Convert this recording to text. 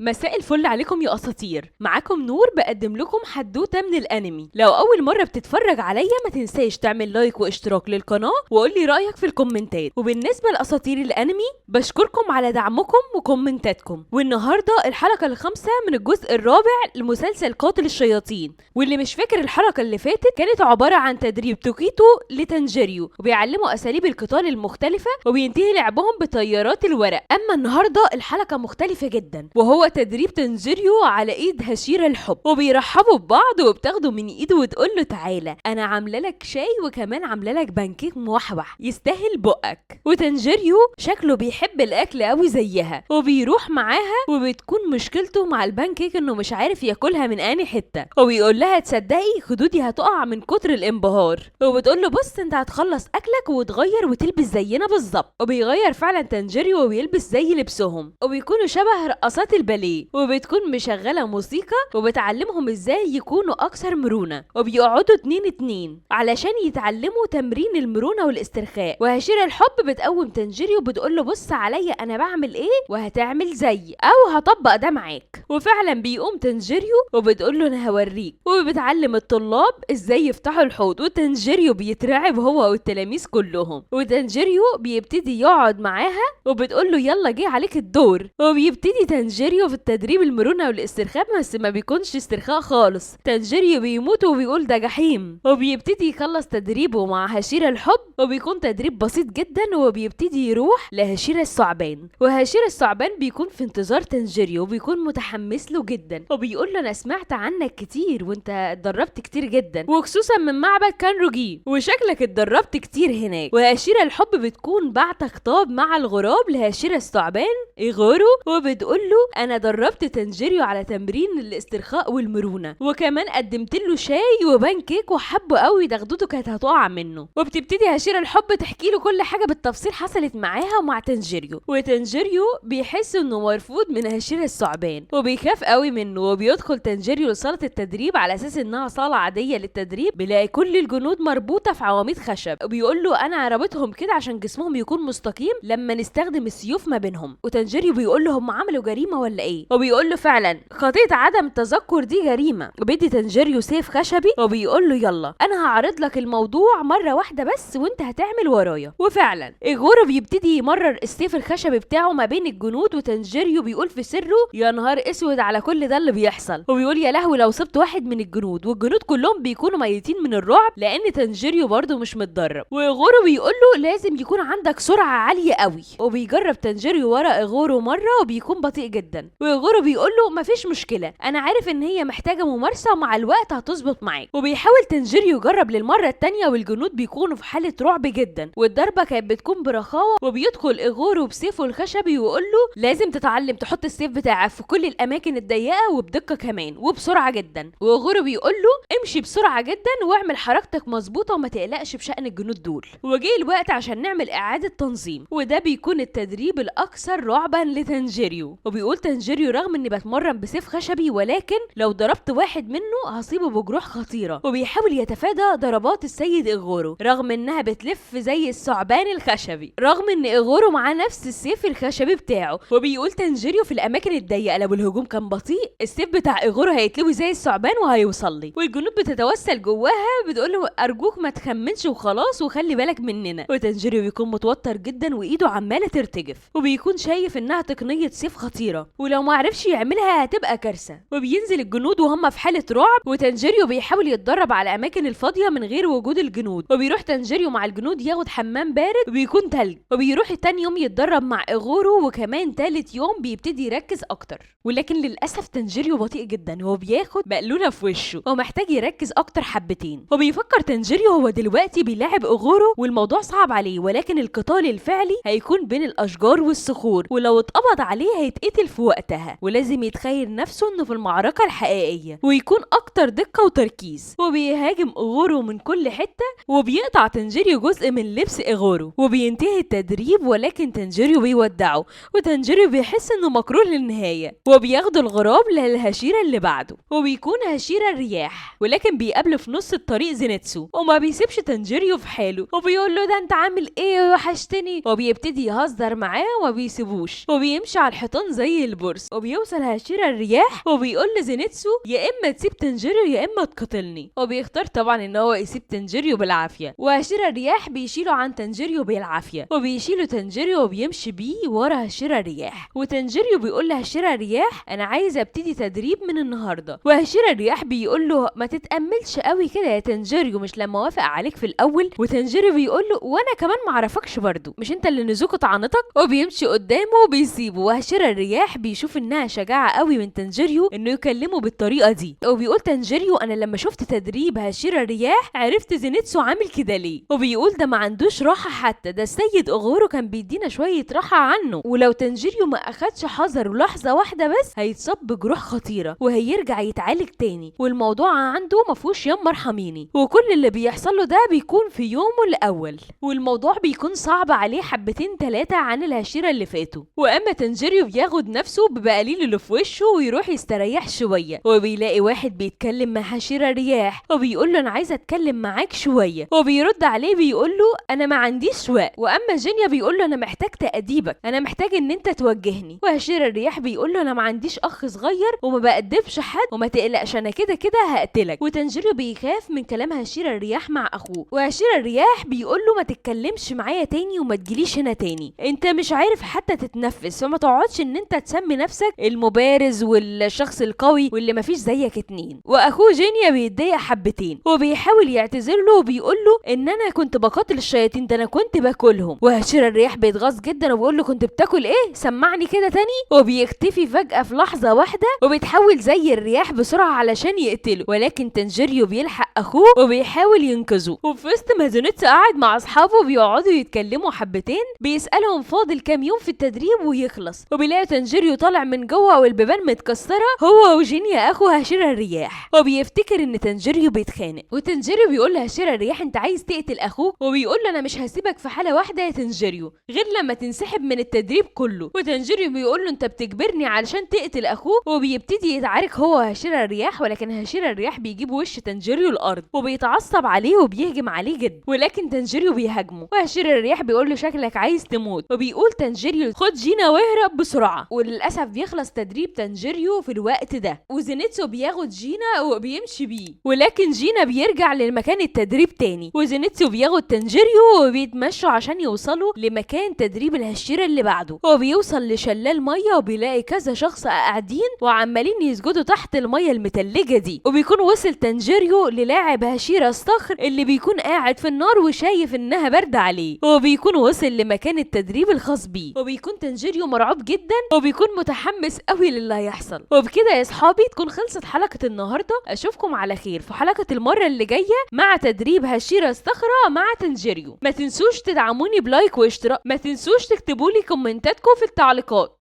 مساء الفل عليكم يا اساطير. معاكم نور بقدم لكم حدوته من الانمي. لو اول مره بتتفرج عليا ما تنساش تعمل لايك واشتراك للقناه وقول لي رايك في الكومنتات. وبالنسبه لاساطير الانمي بشكركم على دعمكم وكومنتاتكم. والنهارده الحلقه الخامسه من الجزء الرابع لمسلسل قاتل الشياطين. واللي مش فاكر الحلقه اللي فاتت كانت عباره عن تدريب توكيتو لتانجيريو وبيعلموا اساليب القتال المختلفه وبينتهي لعبهم بطيارات الورق. اما النهارده الحلقه مختلفه جدا وهو تدريب تانجيريو على ايد هشيرة الحب وبيرحبوا ببعض وبتاخده من ايده وتقول له تعالى انا عامله لك شاي وكمان عامله لك بانكيك موحوح يستاهل بقك. وتانجيريو شكله بيحب الاكل قوي زيها وبيروح معاها وبتكون مشكلته مع البانكيك انه مش عارف ياكلها من اني حته وبيقول لها تصدقي خدودي هتقع من كتر الانبهار. وبتقول له بص انت هتخلص اكلك وتغير وتلبس زينا بالظبط. وبيغير فعلا تانجيريو وبيلبس زي لبسهم وبيكونوا شبه رقصات الباليه وبتكون مشغله موسيقى وبتعلمهم ازاي يكونوا اكثر مرونه وبيقعدوا 2-2 علشان يتعلموا تمرين المرونه والاسترخاء. وهشيرة الحب بتقوم تانجيريو وبتقول له بص عليا انا بعمل ايه وهتعمل زيي او هطبق ده معاك. وفعلا بيقوم تانجيريو وبتقول له انا هوريك وبتعلم الطلاب ازاي يفتحوا الحوض. وتانجيريو بيترعب هو والتلاميذ كلهم وتانجيريو بيبتدي يقعد معاها وبتقول له يلا جه عليك الدور. وبيبتدي تانجيريو في التدريب المرونه والاسترخاء بس ما بيكونش استرخاء خالص. تانجيريو بيموت وبيقول ده جحيم وبيبتدي يخلص تدريبه مع هشيرة الحب وبيكون تدريب بسيط جدا وبيبتدي يروح لهشيرة الثعبان. وهشيرة الثعبان بيكون في انتظار تانجيريو وبيكون متحمس له جدا وبيقول له انا سمعت عنك كتير وانت اتدربت كتير جدا وخصوصا من معبد كانروجي وشكلك اتدربت كتير هناك. وهشيرة الحب بتكون بعت خطاب مع الغراب لهشيرة الثعبان ايغورو وبتقول له انا دربت تانجيريو على تمرين الاسترخاء والمرونه وكمان قدمت له شاي وبانكيك وحبه قوي دغدته كانت هتقع منه. وبتبتدي هشيرة الحب تحكي له كل حاجه بالتفصيل حصلت معاها ومع تانجيريو. وتانجيريو بيحس انه مرفوض من هشيرة الثعبان وبيخاف قوي منه وبيدخل تانجيريو لصاله التدريب على اساس انها صاله عاديه للتدريب بيلاقي كل الجنود مربوطه في عواميد خشب وبيقول له انا رابطهم كده عشان جسمهم يكون مستقيم لما نستخدم السيوف ما بينهم. وتانجيريو بيقول له هم عملوا جريمه ولا ايه وبيقول له فعلا خطيئة عدم التذكر دي جريمه. وبيدي تانجيريو سيف خشبي وبيقول له يلا انا هعرض لك الموضوع مره واحده بس وانت هتعمل ورايا. وفعلا ايغورو بيبتدي يمرر السيف الخشبي بتاعه ما بين الجنود وتانجيريو بيقول في سره يا نهار اسود على كل ده اللي بيحصل. وبيقول يا لهوي لو سبت واحد من الجنود والجنود كلهم بيكونوا ميتين من الرعب لان تانجيريو برضه مش متدرب. وايغورو بيقول له لازم يكون عندك سرعه عاليه قوي. وبيجرب تانجيريو ورا ايغورو مره وبيكون بطيء جدا وايغورو بيقول له مفيش مشكله انا عارف ان هي محتاجه ممارسه ومع الوقت هتظبط معاك. وبيحاول تانجيريو يجرب للمره الثانيه والجنود بيكونوا في حاله رعب جدا والضربه كانت بتكون برخاوه. وبيدخل ايغورو بسيفه الخشبي ويقول له لازم تتعلم تحط السيف بتاعك في كل الاماكن الضيقه وبدقه كمان وبسرعه جدا. وايغورو بيقول له امشي بسرعه جدا واعمل حركتك مظبوطه وما تقلقش بشان الجنود دول. وجه الوقت عشان نعمل اعاده تنظيم وده بيكون التدريب الاكثر رعبا لتانجيريو. وبيقول تانجيريو رغم اني بتمرن بسيف خشبي ولكن لو ضربت واحد منه هصيبه بجروح خطيره. وبيحاول يتفادى ضربات السيد ايغورو رغم انها بتلف زي الثعبان الخشبي رغم ان ايغورو معاه نفس السيف الخشبي بتاعه. وبيقول تانجيريو في الاماكن الضيقه لو الهجوم كان بطيء السيف بتاع ايغورو هيتلوي زي الثعبان وهيوصل لي. والجنود بتتوسل جواها بتقول له ارجوك ما تخمنش وخلاص وخلي بالك مننا. وتانجيريو بيكون متوتر جدا وايده عماله ترتجف وبيكون شايف انها تقنيه سيف خطيره ولو ما عرفش يعملها هتبقى كارثه. وبينزل الجنود وهم في حاله رعب وتانجيريو بيحاول يتدرب على الاماكن الفاضيه من غير وجود الجنود. وبيروح تانجيريو مع الجنود ياخد حمام بارد وبيكون تلج. وبيروح تاني يوم يتدرب مع ايغورو وكمان تالت يوم بيبتدي يركز اكتر. ولكن للاسف تانجيريو بطيء جدا وهو بياخد بقلوله في وشه ومحتاج يركز اكتر حبتين. وبيفكر تانجيريو هو دلوقتي بيلاعب ايغورو والموضوع صعب عليه ولكن القتال الفعلي هيكون بين الاشجار والصخور ولو اتقبض عليه هيتقتل في وقتها ولازم يتخيل نفسه انه في المعركه الحقيقيه ويكون اكتر دقه وتركيز. وبيهاجم ايغورو من كل حته وبيقطع تانجيريو جزء من لبس ايغورو وبينتهي التدريب ولكن تانجيريو بيودعه وتانجيريو بيحس انه مكروه للنهايه وبياخدوا الغراب للهشيرة اللي بعده وبيكون هشيرة الرياح ولكن بيقابله في نص الطريق زينيتسو وما بيسيبش تانجيريو في حاله وبيقول له ده انت عامل ايه وحشتني وبيبتدي يهزر معاه وما بيسيبوش وبيمشي على الحيطان زي البرج. فورس. وبيوصل هاشيرا الرياح وبيقول لزينيتسو يا اما تسيب تنجيريو يا اما تقتلني. وبيختار طبعا ان هو يسيب تنجيريو بالعافيه، وهاشيرا الرياح بيشيله عن تنجيريو بالعافيه، وبيشيله تنجيريو وبيمشي بيه ورا هاشيرا الرياح. وتنجيريو بيقول لهاشيرا الرياح انا عايز ابتدي تدريب من النهارده. وهاشيرا الرياح بيقول له ما تتاملش قوي كده يا تنجيريو، مش لما وافق عليك في الاول. وتنجيريو بيقول له وانا كمان ما اعرفكش برضو، مش انت اللي نزوكو طعنتك. وبيمشي قدامه وبيسيبه. وهاشيرا الرياح بيشوف انها شجاعه قوي من تنجيريو انه يكلمه بالطريقه دي. وبيقول تنجيريو انا لما شفت تدريب هاشيرا الرياح عرفت زينيتسو عامل كده ليه. وبيقول ده ما عندوش راحه، حتى ده السيد اوغورو كان بيدينا شويه راحه عنه، ولو تنجيريو ما اخدش حذره لحظه واحده بس هيتصاب بجروح خطيره وهيرجع يتعالج تاني، والموضوع عنده ما فيهوش يما ارحميني. وكل اللي بيحصل له ده بيكون في يومه الاول، والموضوع بيكون صعب عليه حبتين ثلاثه عن الهاشيرا اللي فاتوا. واما تنجيريو بياخد نفسه ببقليل اللي في وشه ويروح يستريح شويه، وبيلاقي واحد بيتكلم مع هاشيرا الرياح وبيقول له انا عايز اتكلم معاك شويه. وبيرد عليه بيقول له انا ما عنديش وقت. واما جينيا بيقول له انا محتاج تأديبك، انا محتاج ان انت توجهني. وهاشيرا الرياح بيقول له انا ما عنديش اخ صغير وما بقدمش حد وما تقلقش انا كده كده هقتلك. وتنجيريو بيخاف من كلام هاشيرا الرياح مع اخوه. وهاشيرا الرياح بيقول له ما تتكلمش معايا تاني وما تجيليش هنا تاني، انت مش عارف حتى تتنفس، فما تقعدش ان انت تسمي نفسك المبارز والشخص القوي واللي مفيش زيك اتنين. واخوه جينيا بيتضايق حبتين وبيحاول يعتذر له وبيقول له ان انا كنت بقاتل الشياطين، ده انا كنت باكلهم. وهاشيرا الرياح بيتغاظ جدا وبيقول له كنت بتاكل ايه؟ سمعني كده تاني. وبيختفي فجأة في لحظة واحدة وبيتحول زي الرياح بسرعة علشان يقتله، ولكن تنجيريو بيلحق اخوه وبيحاول ينقذه. وفي وسط ما زونيتسو قاعد مع اصحابه بيقعدوا يتكلموا حبتين بيسألهم فاضل كام يوم في التدريب ويخلص، وبيلاقي تنجيريو طالع من جوه والبيبان متكسرة هو وجينيا اخو هاشيرا الرياح. وبيفتكر ان تنجيريو بيتخانق، وتنجيريو بيقول لهاشيرا الرياح انت عايز تقتل اخوك، وبيقول له انا مش هسيبك في حالة واحدة يا تنجيريو غير لما تنسحب من التدريب كله. وتنجيريو بيقول له انت بتجبرني علشان تقتل اخوك، وبيبتدي يتعارك هو وهاشيرا الرياح، ولكن هاشيرا الرياح بيجيب وش تنجيريو الارض وبيتعصب عليه وبيهجم عليه جدا، ولكن تنجيريو بيهاجمه. وهاشيرا الرياح بيقول له شكلك عايز تموت، وبيقول تنجيريو خد جينا واهرب بسرعه. وللاسف بيخلص تدريب تنجيريو في الوقت ده، وزينيتسو بياخد جينا وبيمشي بيه، ولكن جينا بيرجع لمكان التدريب تاني، وزينيتسو بياخد تنجيريو وبيتمشوا عشان يوصلوا لمكان تدريب الهشيرة اللي بعده. هو بيوصل لشلال ميه وبيلاقي كذا شخص قاعدين وعمالين يسجدوا تحت الميه المتلجه دي، وبيكون وصل تنجيريو للاعب هشيرة الصخر اللي بيكون قاعد في النار وشايف انها بارده عليه، وبيكون وصل لمكان التدريب الخاص بيه، وبيكون تنجيريو مرعوب جدا وبيكون متحمس قوي للي هيحصل. وبكده يا اصحابي تكون خلصت حلقه النهارده، اشوفكم على خير في حلقه المره اللي جايه مع تدريب هشيرة الصخره مع تنجيريو. ما تنسوش تدعموني بلايك واشتراك، ما تنسوش تكتبوا لي كومنتاتكم في التعليقات.